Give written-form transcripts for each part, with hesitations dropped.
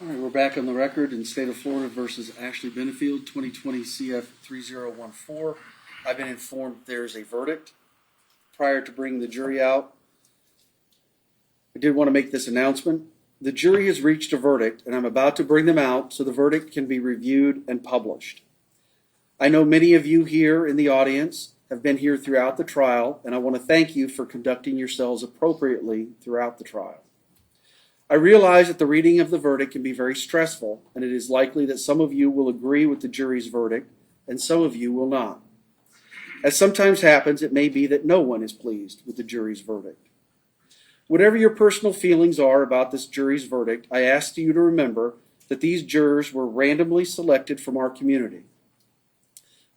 All right, we're back on the record in State of Florida versus Ashley Benefield, 2020 CF 3014. I've been informed there's a verdict. Prior to bringing the jury out, I did want to make this announcement. The jury has reached a verdict, and I'm about to bring them out so the verdict can be reviewed and published. I know many of you here in the audience have been here throughout the trial, and I want to thank you for conducting yourselves appropriately throughout the trial. I realize that the reading of the verdict can be very stressful, and it is likely that some of you will agree with the jury's verdict, and some of you will not. As sometimes happens, it may be that no one is pleased with the jury's verdict. Whatever your personal feelings are about this jury's verdict, I ask you to remember that these jurors were randomly selected from our community.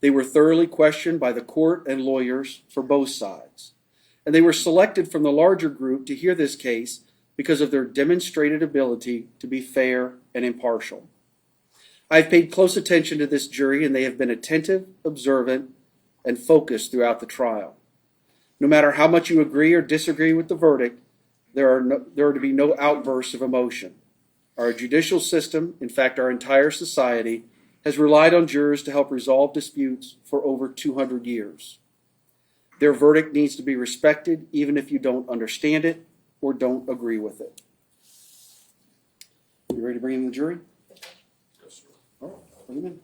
They were thoroughly questioned by the court and lawyers for both sides, and they were selected from the larger group to hear this case because of their demonstrated ability to be fair and impartial. I've paid close attention to this jury, and they have been attentive, observant, and focused throughout the trial. No matter how much you agree or disagree with the verdict, there are to be no outbursts of emotion. Our judicial system, in fact our entire society, has relied on jurors to help resolve disputes for over 200 years. Their verdict needs to be respected even if you don't understand it or don't agree with it. You ready to bring in the jury? Yes, sir. All right, bring them in.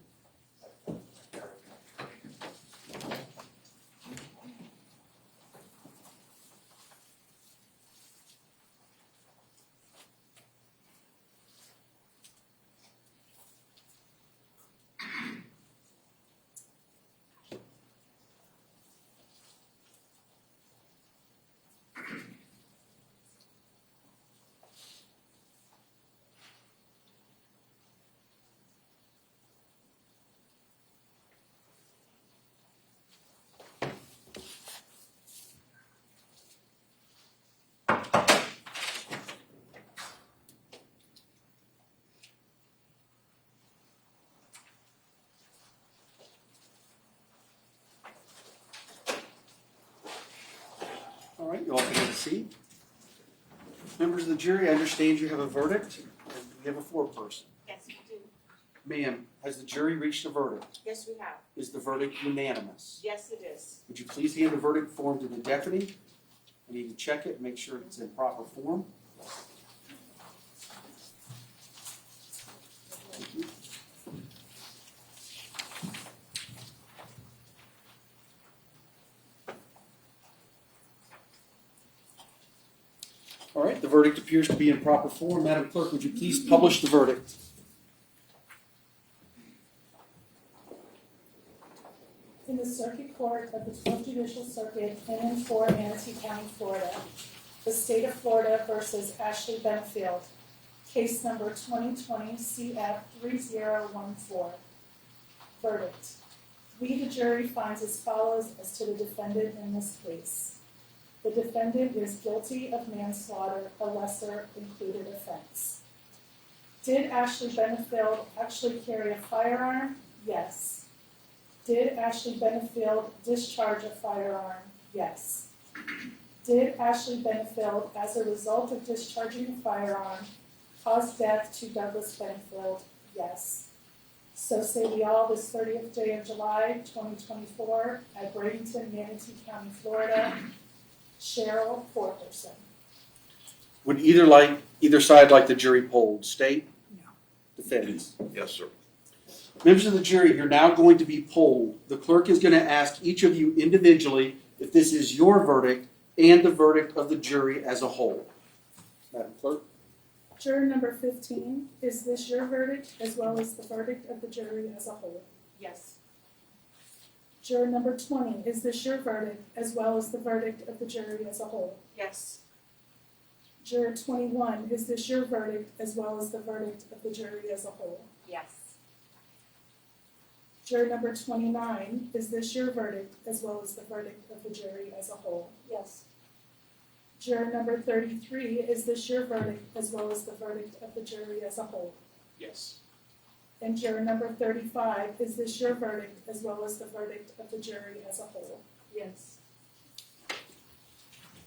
All right, you all can have a seat. Members of the jury, I understand you have a verdict, and we have a foreperson. Yes, we do. Ma'am, has the jury reached a verdict? Yes, we have. Is the verdict unanimous? Yes, it is. Would you please hand the verdict form to the deputy? I need to check it and make sure it's in proper form. Thank you. All right, the verdict appears to be in proper form. Madam Clerk, would you please publish the verdict? In the Circuit Court of the 12th Judicial Circuit in 4 Manatee County, Florida, the State of Florida versus Ashley Benefield, case number 2020 CF 3014. Verdict. We, the jury, finds as follows as to the defendant in this case. The defendant is guilty of manslaughter, a lesser included offense. Did Ashley Benefield actually carry a firearm? Yes. Did Ashley Benefield discharge a firearm? Yes. Did Ashley Benefield, as a result of discharging a firearm, cause death to Douglas Benefield? Yes. So say we all this 30th day of July, 2024, at Bradenton, Manatee County, Florida. Cheryl, foreperson. Would either side like the jury polled? State? No. Defense? Yes, sir. Members of the jury, you're now going to be polled. The clerk is going to ask each of you individually if this is your verdict and the verdict of the jury as a whole. Madam Clerk? Juror number 15, is this your verdict as well as the verdict of the jury as a whole? Yes. Juror number 20, is this your verdict as well as the verdict of the jury as a whole? Yes. Juror 21, is this your verdict as well as the verdict of the jury as a whole? Yes. Juror number 29, is this your verdict as well as the verdict of the jury as a whole? Yes. Juror number 33, is this your verdict as well as the verdict of the jury as a whole? Yes. And juror number 35, is this your verdict as well as the verdict of the jury as a whole? Yes.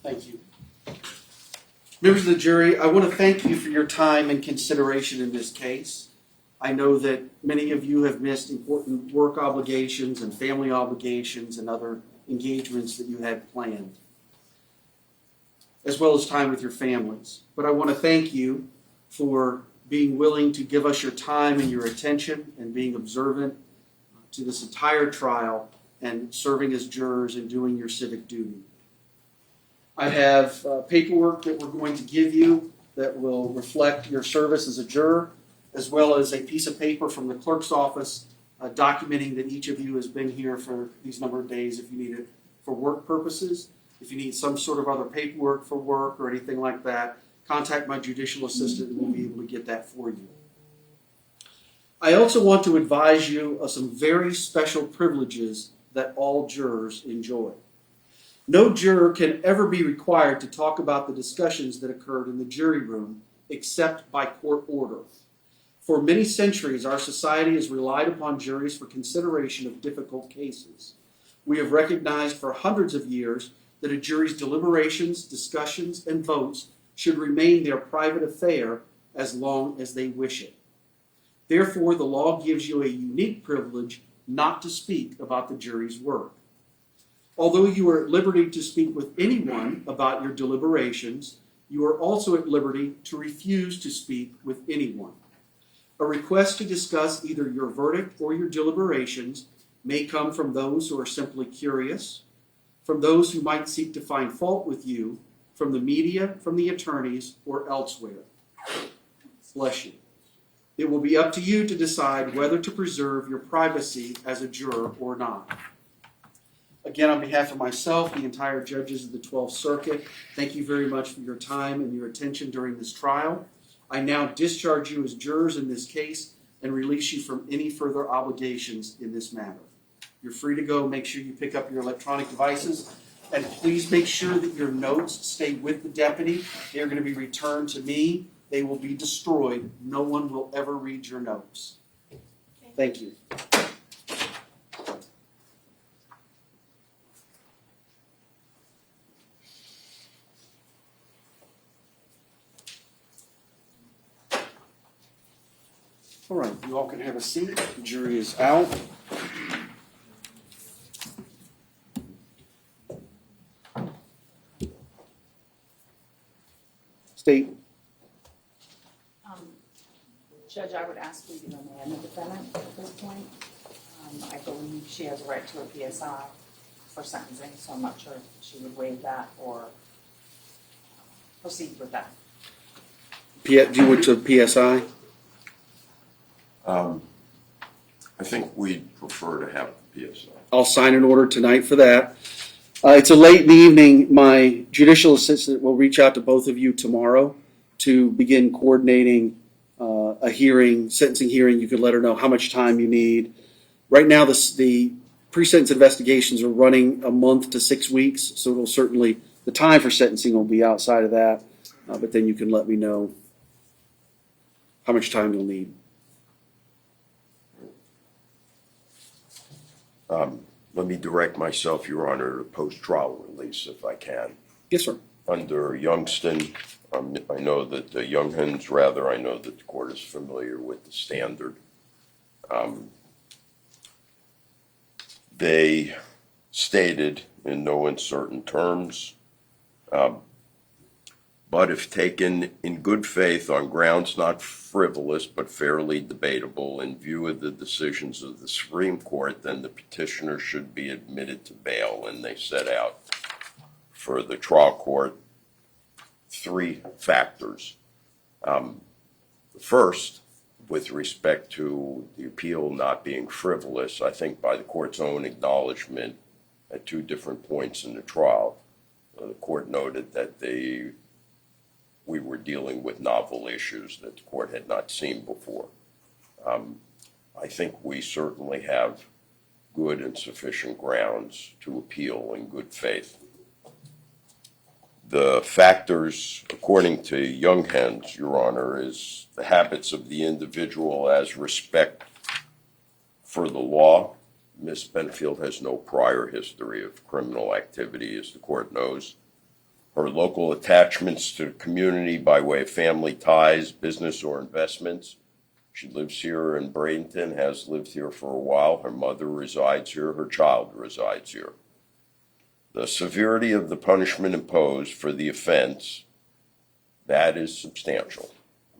Thank you. Members of the jury, I want to thank you for your time and consideration in this case. I know that many of you have missed important work obligations and family obligations and other engagements that you had planned, as well as time with your families. But I want to thank you for being willing to give us your time and your attention and being observant to this entire trial and serving as jurors and doing your civic duty. I have paperwork that we're going to give you that will reflect your service as a juror, as well as a piece of paper from the clerk's office documenting that each of you has been here for these number of days if you need it for work purposes. If you need some sort of other paperwork for work or anything like that, contact my judicial assistant and we'll be able to get that for you. I also want to advise you of some very special privileges that all jurors enjoy. No juror can ever be required to talk about the discussions that occurred in the jury room except by court order. For many centuries, our society has relied upon juries for consideration of difficult cases. We have recognized for hundreds of years that a jury's deliberations, discussions, and votes should remain their private affair as long as they wish it. Therefore, the law gives you a unique privilege not to speak about the jury's work. Although you are at liberty to speak with anyone about your deliberations, you are also at liberty to refuse to speak with anyone. A request to discuss either your verdict or your deliberations may come from those who are simply curious, from those who might seek to find fault with you, from the media, from the attorneys, or elsewhere. Bless you. It will be up to you to decide whether to preserve your privacy as a juror or not. Again, on behalf of myself, the entire judges of the 12th Circuit, thank you very much for your time and your attention during this trial. I now discharge you as jurors in this case and release you from any further obligations in this matter. You're free to go. Make sure you pick up your electronic devices, and please make sure that your notes stay with the deputy. They are going to be returned to me. They will be destroyed. No one will ever read your notes. Thank you. All right, you all can have a seat. The jury is out. State. Judge, I would ask you to remand the defendant at this point. I believe she has a right to a PSI for sentencing, so I'm not sure if she would waive that or proceed with that. Do you want to PSI? I think we'd prefer to have the PSI. I'll sign an order tonight for that. It's a late in the evening. My judicial assistant will reach out to both of you tomorrow to begin coordinating a hearing, sentencing hearing. You can let her know how much time you need. Right now, the pre-sentence investigations are running a month to 6 weeks, so it'll certainly, the time for sentencing will be outside of that, but then you can let me know how much time you'll need. Let me direct myself, Your Honor, to post-trial release if I can. Yes, sir. Under Youngston, I know that the Younghans, rather, I know that the court is familiar with the standard. They stated in no uncertain terms, but if taken in good faith on grounds not frivolous but fairly debatable in view of the decisions of the Supreme Court, then the petitioner should be admitted to bail. And they set out for the trial court 3 factors. The first, with respect to the appeal not being frivolous, I think by the court's own acknowledgement at 2 different points in the trial, the court noted that we were dealing with novel issues that the court had not seen before. I think we certainly have good and sufficient grounds to appeal in good faith. The factors, according to Younghans, Your Honor, is the habits of the individual as respect for the law. Ms. Benefield has no prior history of criminal activity, as the court knows. her local attachments to the community by way of family ties, business, or investments. She lives here in Bradenton, has lived here for a while. Her mother resides here. Her child resides here. The severity of the punishment imposed for the offense, that is substantial.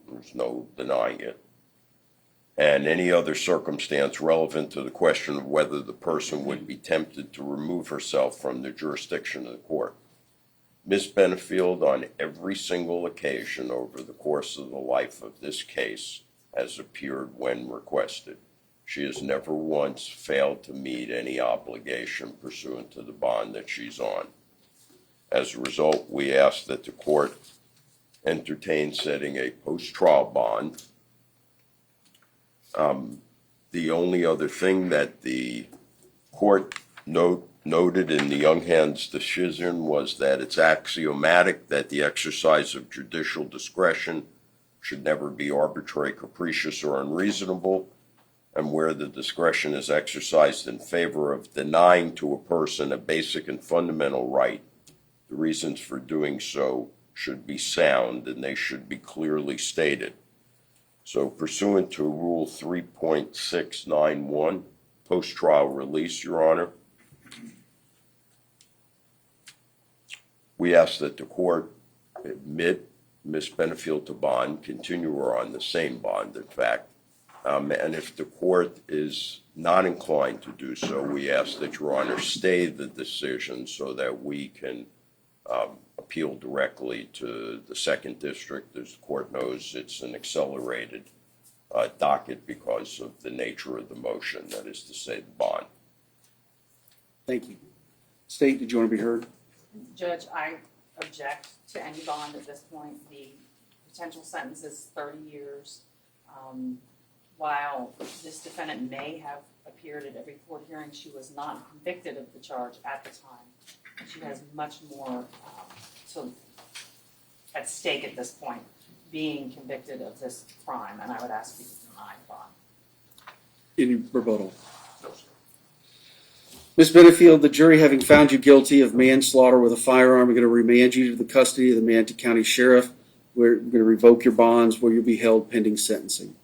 There's no denying it. And any other circumstance relevant to the question of whether the person would be tempted to remove herself from the jurisdiction of the court. Ms. Benefield, on every single occasion over the course of the life of this case, has appeared when requested. She has never once failed to meet any obligation pursuant to the bond that she's on. As a result, we ask that the court entertain setting a post-trial bond. The only other thing that the court noted in the Younghands decision was that it's axiomatic that the exercise of judicial discretion should never be arbitrary, capricious, or unreasonable, and where the discretion is exercised in favor of denying to a person a basic and fundamental right, the reasons for doing so should be sound and they should be clearly stated. So pursuant to Rule 3.691, post-trial release, Your Honor, we ask that the court admit Ms. Benefield to bond, continue her on the same bond, in fact. And if the court is not inclined to do so, we ask that Your Honor stay the decision so that we can appeal directly to the second district. As the court knows, it's an accelerated docket because of the nature of the motion, that is to say, the bond. Thank you. State, did you want to be heard? Judge, I object to any bond at this point. The potential sentence is 30 years. While this defendant may have appeared at every court hearing, she was not convicted of the charge at the time. She has much more at stake at this point, being convicted of this crime, and I would ask you to deny bond. Any rebuttal? No, sir. Ms. Benefield, the jury, having found you guilty of manslaughter with a firearm, are going to remand you to the custody of the Manatee County Sheriff. We're going to revoke your bonds where you'll be held pending sentencing.